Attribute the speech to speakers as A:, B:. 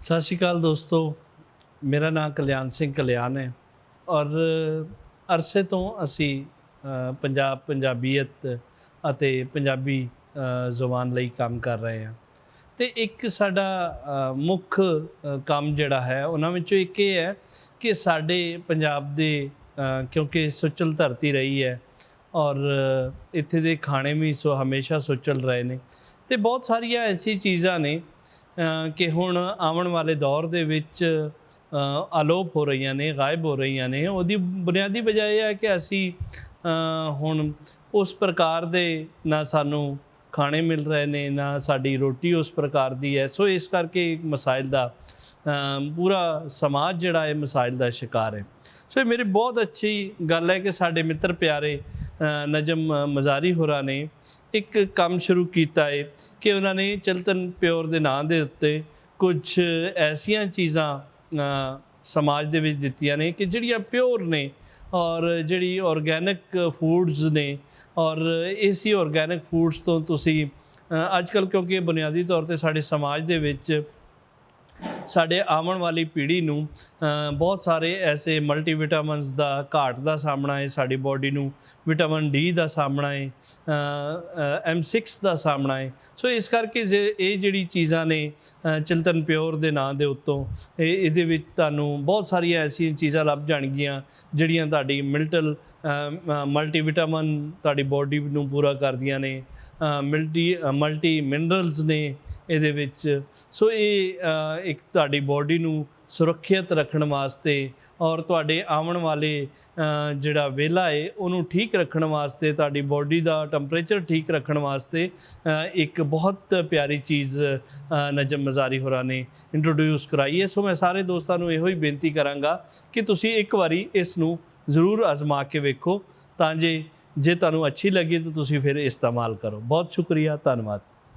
A: सत श्री अकाल दोस्तों, मेरा नाम कल्याण सिंह कल्याण है और अरसे तो असी पंजाबीयत ਅਤੇ ਪੰਜਾਬੀ ਜ਼ੁਬਾਨ ਲਈ ਕੰਮ ਕਰ ਰਹੇ ਹਾਂ। ਤੇ ਇੱਕ ਸਾਡਾ ਮੁੱਖ ਕੰਮ ਜਿਹੜਾ ਹੈ ਉਹਨਾਂ ਵਿੱਚੋਂ ਇੱਕ ਇਹ ਹੈ ਕਿ ਸਾਡੇ ਪੰਜਾਬ ਦੇ ਕਿਉਂਕਿ ਸੁਚਲ ਧਰਤੀ ਰਹੀ ਹੈ ਔਰ ਇੱਥੇ ਦੇ ਖਾਣੇ ਵੀ ਹਮੇਸ਼ਾ ਸੁਚਲ ਰਹੇ ਨੇ ਤੇ ਬਹੁਤ ਸਾਰੀਆਂ ਐਸੀ ਚੀਜ਼ਾਂ ਨੇ ਕਿ ਹੁਣ ਆਉਣ ਵਾਲੇ ਦੌਰ ਦੇ ਵਿੱਚ ਅਲੋਪ ਹੋ ਰਹੀਆਂ ਨੇ, ਗਾਇਬ ਹੋ ਰਹੀਆਂ ਨੇ। ਉਹਦੀ ਬੁਨਿਆਦੀ ਵਜ੍ਹਾ ਇਹ ਹੈ ਕਿ ਅਸੀਂ ਹੁਣ उस प्रकार दे ना सानू खाने मिल रहे ने, ना साड़ी रोटी उस प्रकार दी है। सो इस करके मसाइल दा पूरा समाज जिहड़ा है मसाइल दा शिकार है। सो मेरी बहुत अच्छी गल है कि साडे मित्र प्यारे नजम मज़ारी होरां ने एक काम शुरू किया है कि उन्होंने चिल्तन प्योर दे नां दे उत्ते कुछ ऐसियां चीज़ां समाज दे विच दित्तियां ने कि जिहड़ियां प्योर ने और जिहड़ी ऑर्गैनिक फूड्स ने और इसी ऑर्गैनिक फूड्स तो तुसी अजकल क्योंकि बुनियादी तौर पर साढ़े समाज दे विच साढ़े आवन वाली पीढ़ी नूं बहुत सारे ऐसे मल्टीविटामिनस का घाट का सामना है, साड़ी बॉडी नूं विटामिन डी का सामना है, M6 का सामना है। सो इस करके ये जिहड़ी चीज़ां ने चिल्तन प्योर के नां दे उत्तों इहदे विच तुहानूं बहुत सारिया ऐसी चीज़ां लभ जाणगीआं जिहड़ियां तुहाडी मल्टीविटामिन तुहाडी बॉडी नूं पूरा करदियां ने, मल्टी मिनरल्स ने ਇਹਦੇ ਵਿੱਚ। ਸੋ ਇਹ ਇੱਕ ਤੁਹਾਡੀ ਬੋਡੀ ਨੂੰ ਸੁਰੱਖਿਅਤ ਰੱਖਣ ਵਾਸਤੇ ਔਰ ਤੁਹਾਡੇ ਆਉਣ ਵਾਲੇ ਜਿਹੜਾ ਵੇਲਾ ਹੈ ਉਹਨੂੰ ਠੀਕ ਰੱਖਣ ਵਾਸਤੇ, ਤੁਹਾਡੀ ਬੋਡੀ ਦਾ ਟੈਂਪਰੇਚਰ ਠੀਕ ਰੱਖਣ ਵਾਸਤੇ ਇੱਕ ਬਹੁਤ ਪਿਆਰੀ ਚੀਜ਼ ਨਜਮ ਮਜ਼ਾਰੀ ਹੋਰਾਂ ਨੇ ਇੰਟਰੋਡਿਊਸ ਕਰਾਈ ਹੈ। ਸੋ ਮੈਂ ਸਾਰੇ ਦੋਸਤਾਂ ਨੂੰ ਇਹੋ ਹੀ ਬੇਨਤੀ ਕਰਾਂਗਾ ਕਿ ਤੁਸੀਂ ਇੱਕ ਵਾਰੀ ਇਸ ਨੂੰ ਜ਼ਰੂਰ ਆਜ਼ਮਾ ਕੇ ਵੇਖੋ ਤਾਂ ਜੇ ਤੁਹਾਨੂੰ ਅੱਛੀ ਲੱਗੀ ਤਾਂ ਤੁਸੀਂ ਫਿਰ ਇਸਤੇਮਾਲ ਕਰੋ। ਬਹੁਤ ਸ਼ੁਕਰੀਆ, ਧੰਨਵਾਦ।